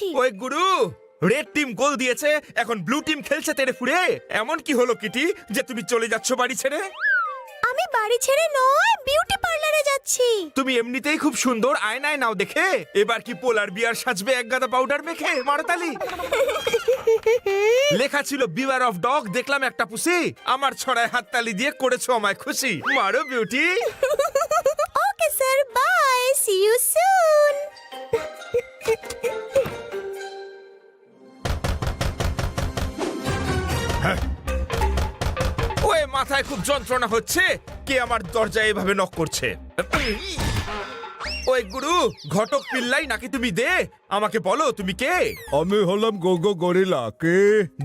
যাচ্ছি। ওই গুরু, red team গোল দিয়েছে, এখন ব্লু টিম খেলছে তেড়ে ফুড়ে। এমন কি হলো কিটি যে তুমি চলে যাচ্ছ বাড়ি ছেড়ে? আমি বাড়ি ছেড়ে নয়, বিউটি পার্লারে যাচ্ছি। তুমি এমনিতেই খুব সুন্দর, আয়নায় নাও দেখে। এবার কি পোলার বিয়ার সাজবে এক গাদা পাউডার মেখে? মারতালি লেখা ছিল বিওয়ার অফ ডগ, দেখলাম একটা পুষি। আমার ছড়ায় হাততালি দিয়ে করেছো আমায় খুশি। মারো beauty. Okay sir, bye, see you soon. ওই মাথায় খুব যন্ত্রণা হচ্ছে, কে আমার দরজায় এভাবে নক করছে? ওই গুরু, ঘটক পিল্লাই নাকি তুমি? দে আমাকে বলো তুমি কে? আমি হলাম গোগো গরিলা। কে?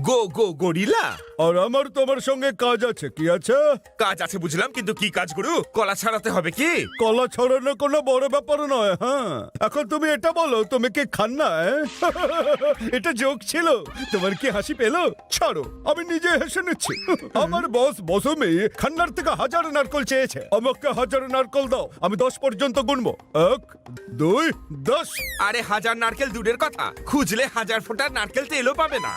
গো গো গরিলা? আর আমার তোমার সঙ্গে কাজ আছে। কি আছে? কাজ আছে বুঝলাম, কিন্তু কি কাজ গুরু? কলা ছাড়াতে হবে কি? কলা ছড়ানো কোনো বড় ব্যাপার নয়। হ্যাঁ, এখন তুমি এটা বলো, তুমি কি খান্না? এটা জোক ছিল, তোমার কি হাসি পেলো? ছাড়ো, আমি নিজে হেসে নিচ্ছি। আমার বস বসুমি খান্নার থেকে 1000 নারকল চেয়েছে। আমাকে 1000 নারকল দাও, আমি 10 পর্যন্ত গুনবো। 1 2 10। আরে 1000 নারকেল দূরের কথা, খুঁজলে 1000 ফোঁটার নারকেল তেলও পাবে না।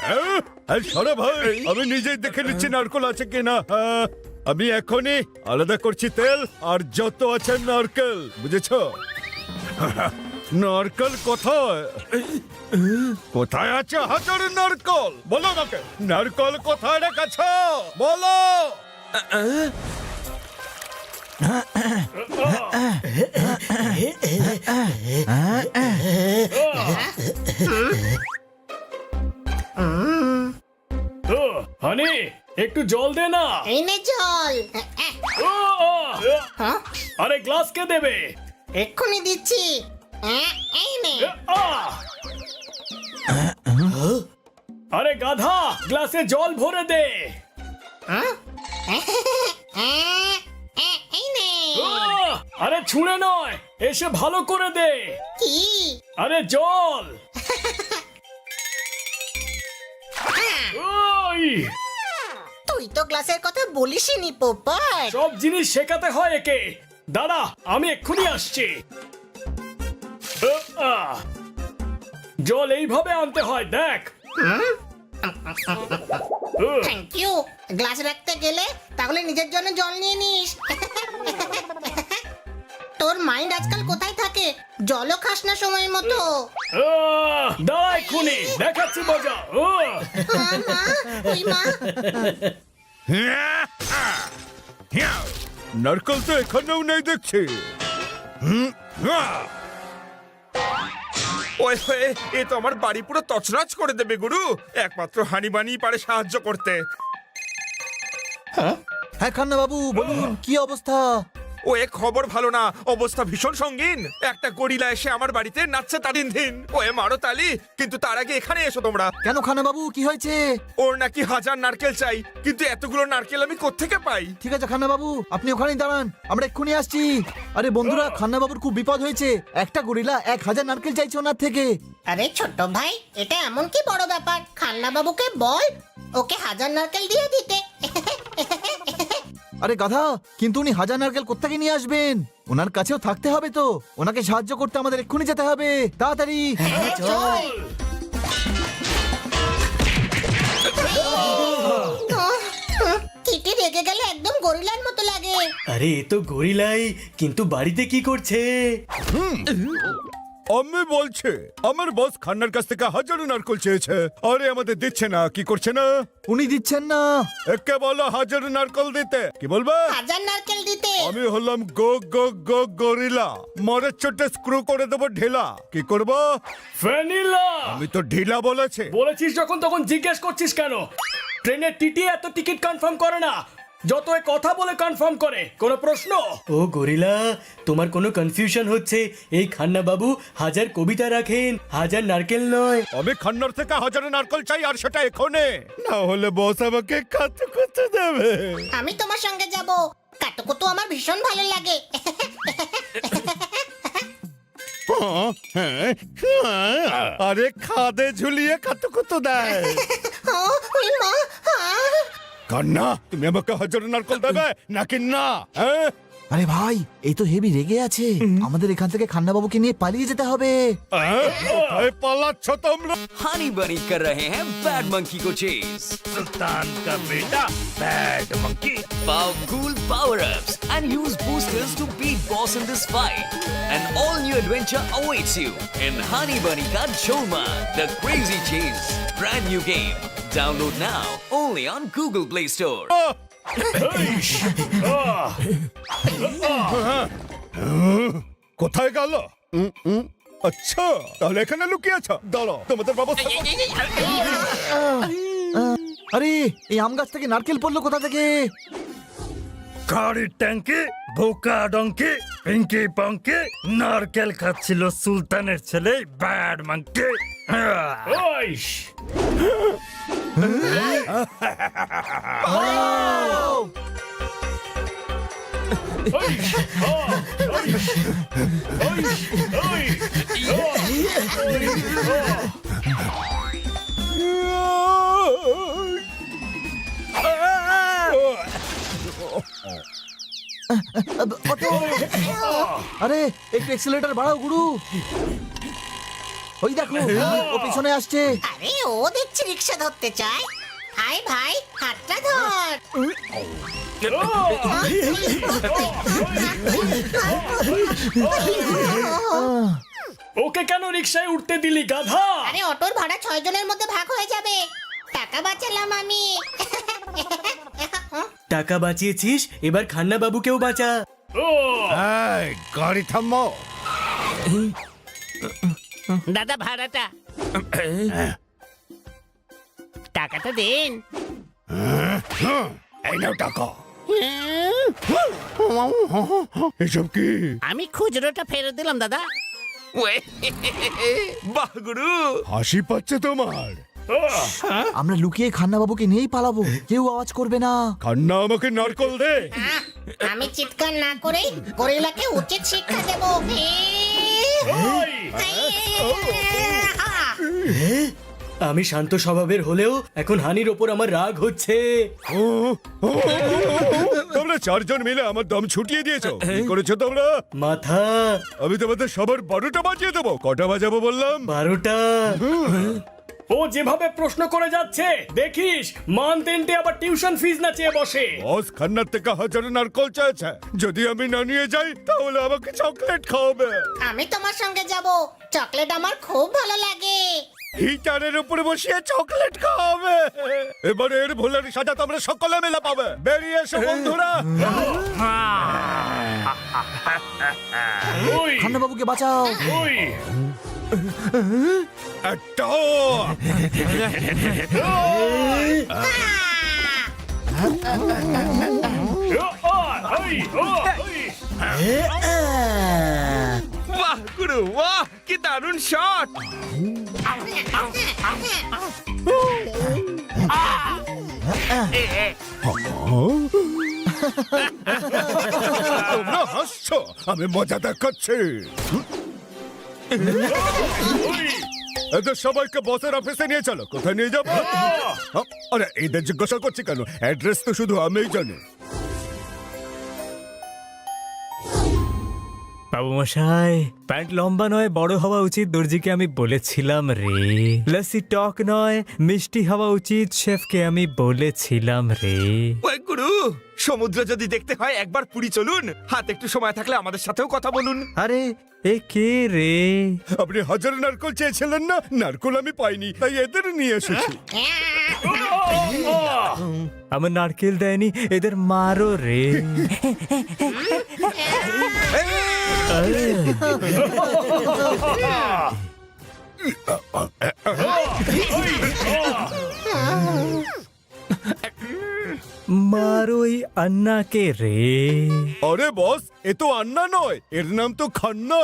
সারা ভাই, আমি নিজেই দেখে নিচ্ছি নারকল আছে কিনা। আমি এখনই আলাদা করছি তেল আর যত আছে নারকেল, বুঝেছো? নারকেল কোথায়? কোথায় আছে 1000 নারকল? বলো আমাকে, নারকল কোথায় রেখেছো? বলো। হানি, একটু জল দে না। এই নে জল। ও, হ্যাঁ, আরে গ্লাস কে দেবে? এক্ষুনি দিচ্ছি। এই নে। আরে গাধা, গ্লাসে জল ভরে দে। হ্যাঁ? এই নে। আরে ছুঁড়ে নয়, এসে ভালো করে দে। কি? আরে জল। ওই, তুই তো ক্লাসের কথা বলিসনি পোপার। সব জিনিস শেখাতে হয় একে। দাঁড়া, আমি এক্ষুনি আসছি। জল এইভাবে আনতে হয়, দেখ। Thank you. গ্লাস রাখতে গেলে তাহলে নিজের জন্য জল নিয়ে নিস। তোর মাইন্ড আজকাল কোথায় থাকে? জলও খাস না সময় মতো। দাঁড়া, এক্ষুনি দেখাচ্ছি মজা। মা, ওই মা। নারকল তো এখানেও নেই দেখছি। ওই হয়ে, এ তো আমার বাড়ি পুরো তছনছ করে দেবে গুরু। একমাত্র হানি বানি পারে সাহায্য করতে। হ্যাঁ খান্না বাবু, বলুন কি অবস্থা? ও এ খবর ভালো না, অবস্থা ভীষণ সঙ্গীন। একটা গরিলা এসে আমার বাড়িতে নাচছে তারিন দিন। ওয়ে মারো তালি, কিন্তু তার আগে এখানে এসো তোমরা। কেন খান্না বাবু, কি হয়েছে? ওর নাকি 1000 নারকেল চাই, কিন্তু এতগুলো নারকেল আমি কোত্থেকে পাই? ঠিক আছে খান্না বাবু, আপনি ওখানেই দাঁড়ান, আমরা এক্ষুনি আসছি। আরে বন্ধুরা, খান্না বাবুর খুব বিপদ হয়েছে। একটা গরিলা 1000 নারকেল চাইছে ওনার থেকে। আরে ছোট ভাই, এটা এমন কি বড় ব্যাপার? খান্না বাবুকে বল ওকে 1000 নারকেল দিয়ে দিতে। আরে গাধা, কিন্তু উনি 1000 নারকেল কোত্থেকে নিয়ে আসবেন? ওনার কাছেও থাকতে হবে তো। ওনাকে সাহায্য করতে আমাদের এক্ষুনি যেতে হবে, তাড়াতাড়ি। চল। কিটি রেগে গেলে একদম গরিলার মতো লাগে। আরে এ তো গরিলাই, কিন্তু বাড়িতে কি করছে? আমি বলছি, আমার বস খান্নার কাছ থেকে 1000 নারকল চেয়েছে, আরে আমাদের দিচ্ছে না। কি করছে না? উনি দিচ্ছেন না। একে বলো 1000 নারকল দিতে। কি বলবে? 1000 নারকেল দিতে। আমি হলাম গো গো গো গরিলা, মরের চোটে স্ক্রু করে দেবো ঢিলা। কি করবো? ভ্যানিলা। আমি তো ঢিলা বলেছি। বলেছিস যখন তখন জিজ্ঞেস করছিস কেন? ট্রেনের টিটি এত টিকিট কনফার্ম করে না, যত এ কথা বলে কনফার্ম করে। কোনো প্রশ্ন? ও গরিলা, তোমার কোনো কনফিউশন হচ্ছে। এই খান্না বাবু 1000 কবিতা রাখেন, 1000 নারকেল নয়। আমি খান্নার থেকে 1000 নারকল চাই, আর সেটা এখনে, না হলে বস আমাকে কাতু কুতু দেবে। আমি তোমার সঙ্গে যাব। কাতুকুতু আমার ভীষণ ভালো লাগে। আরে খাদে ঝুলিয়ে কাতু কুতু দেয়। ওই মা। কান্না তুমি আমাকে হাজার নারকল দেবে নাকি না হ্যাঁ? আরে ভাই এই তো হেভি রেগে আছে, আমাদের এখান থেকে খান্না বাবুকে নিয়ে পালিয়ে যেতে হবে। কোথায় পালাচ্ছ তোমরা? हनी बनी कर रहे हैं बैड मंकी को चेज। सुल्तान का बेटा bad monkey. Powerful power-ups and use boosters to beat boss in this fight. An all-new adventure awaits you in Honey Bunny Ka Choma, The Crazy Chase. Brand new game. Download now only on Google Play Store. কোথায় গেল? আচ্ছা তাহলে এখানে লুকিয়ে আছো, দাঁড়াও তোমাদের ব্যবস্থা করছি। আরে এই আম গাছ থেকে নারকেল পড়লো কোথা থেকে? গাড়ির ট্যাঙ্কে বোকা ডঙ্কে পিঙ্কি পঙ্কে নারকেল খাচ্ছিল সুলতানের ছেলে ব্যাড মাঙ্কি। ওইস! অটো! আরে একটু এক্সেলেটর বাড়াও গুরু। ওই দেখো ও পিছনে আসছে। আরে ও দেখছি রিক্সা ধরতে চায়। আয় ভাই, হাতটা ধর। ওকে কেন রিক্সায় উঠতে দিলি গাধা? আরে অটোর ভাড়া 6 জনের মধ্যে ভাগ হয়ে যাবে। টাকা বাঁচালাম আমি। টাকা বাঁচিয়েছিস, এবার খান্না বাবুকেও বাঁচা। এই, গাড়ি থামো। দাদা ভাড়াটা টাকাটা দিন। এই নাও টাকা। এসব কি? আমি খুচরোটা ফেরত দিলাম দাদা। বাহ গুরু, হাসি পাচ্ছে তোমার? আমরা লুকিয়ে খান্না বাবুকে নিয়েই পালাবো, কেউ আওয়াজ করবে না। কান্না আমাকে নারকল দে। আমি চিৎকার না করেই গরিলাকে উচিত শিক্ষা দেব। আমি শান্ত স্বভাবের হলেও এখন হানির ওপর আমার রাগ হচ্ছে। তোমরা চারজন মিলে আমার দম ছুটিয়ে দিয়েছো। কি করেছো তোমরা? মাথা আমি তোমাদের সবার 12টা বাজিয়ে দেবো। কটা বাজাবো বললাম? 12টা। ও যেভাবে প্রশ্ন করে যাচ্ছে দেখিস মান্থ এন্ডে আবার টিউশন ফিস না চেয়ে বসে। বস খান্নার থেকে হাজার নারকল চাইছে, যদি আমি না নিয়ে যাই তাহলে আমাকে চকলেট খাওয়াবে। আমি তোমার সঙ্গে যাব, চকলেট আমার খুব ভালো লাগে। হিটারের উপরে বসিয়ে চকলেট খাওয়াবে। এবারে এর ভুলের সাজা তোমরা সকলে মিলে পাবে। বেরিয়ে এসো বন্ধুরা। ওই খান্না বাবুকে বাঁচাও। ওই একটা বাহ গুরু, বাহ কি দারুণ শট। তোমরা হাসছো, আমি মজা দেখাচ্ছি। এদের সবাইকে বসের অফিসে নিয়ে চলো। কোথায় নিয়ে যাবো? আরে এদের জিজ্ঞাসা করছি কেন? অ্যাড্রেস তো শুধু আমিই জানি। বাবু মশাই, প্যান্ট লম্বা নয় বড় হওয়া উচিত, দর্জিকে আমি বলেছিলাম রে। লস্যি টক নয় মিষ্টি হওয়া উচিত, শেফকে আমি বলেছিলাম রে। ওই গুরু, সমুদ্র যদি দেখতে হয় একবার পুরী চলুন। হাতে একটু সময় থাকলে আমাদের সাথেও কথা বলুন। আরে এ কে রে? আপনি হাজার নারকল চেয়েছিলেন না? নারকল আমি পাইনি, তাই এদের নিয়ে এসেছি। আমার নারকেল দেয়নি, এদের মারো রে। মারোই আন্নাকে রে। আরে বস, এ তো আন্না নয়, এর নাম তো খান্না।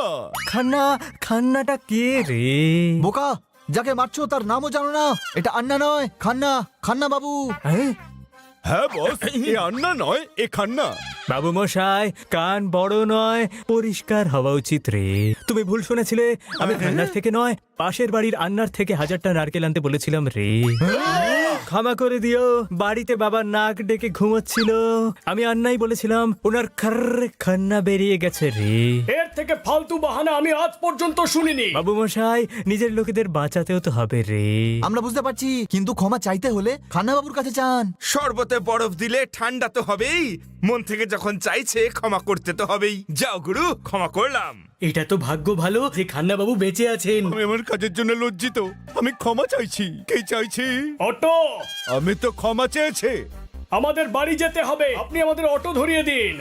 খান্না, খান্নাটা কে রে? বোকা, যাকে মারছো তার নামও জানো না? এটা আন্না নয়, খান্না। খান্না বাবু। হ্যাঁ বস, এ আন্না নয়, এ খান্না। বাবু মশাই, কান বড় নয় পরিষ্কার হওয়া উচিত রে। তুমি ভুল শুনেছিলে, আমি খান্নার থেকে নয় পাশের বাড়ির আন্নার থেকে 1000টা নারকেল আনতে বলেছিলাম রে। ক্ষমা করে দিও, বাড়িতে বাবা নাক ডেকে ঘুমোচ্ছিল, আমি আন্নাই বলেছিলাম, ওনার খান্না বেরিয়ে গেছে রে। এর থেকে ফালতু বাহানা আমি আজ পর্যন্ত শুনিনি। বাবু মশাই, নিজের লোকেদের বাঁচাতেও তো হবে রে। আমরা বুঝতে পারছি, কিন্তু ক্ষমা চাইতে হলে খান্না বাবুর কাছে চান। শরবতে বরফ দিলে ঠান্ডা তো হবেই, মন থেকে যখন চাইছে ক্ষমা করতে তো হবেই। যাও গুরু, ক্ষমা করলাম। এটা তো ভাগ্য ভালো যে খান্না বাবু বেঁচে আছেন। আমি আমার কাজের জন্য লজ্জিত, আমি ক্ষমা চাইছি। কে চাইছি? অটো, আমি তো ক্ষমা চেয়েছি। আমাদের বাড়ি যেতে হবে, আপনি আমাদের অটো ধরিয়ে দিন।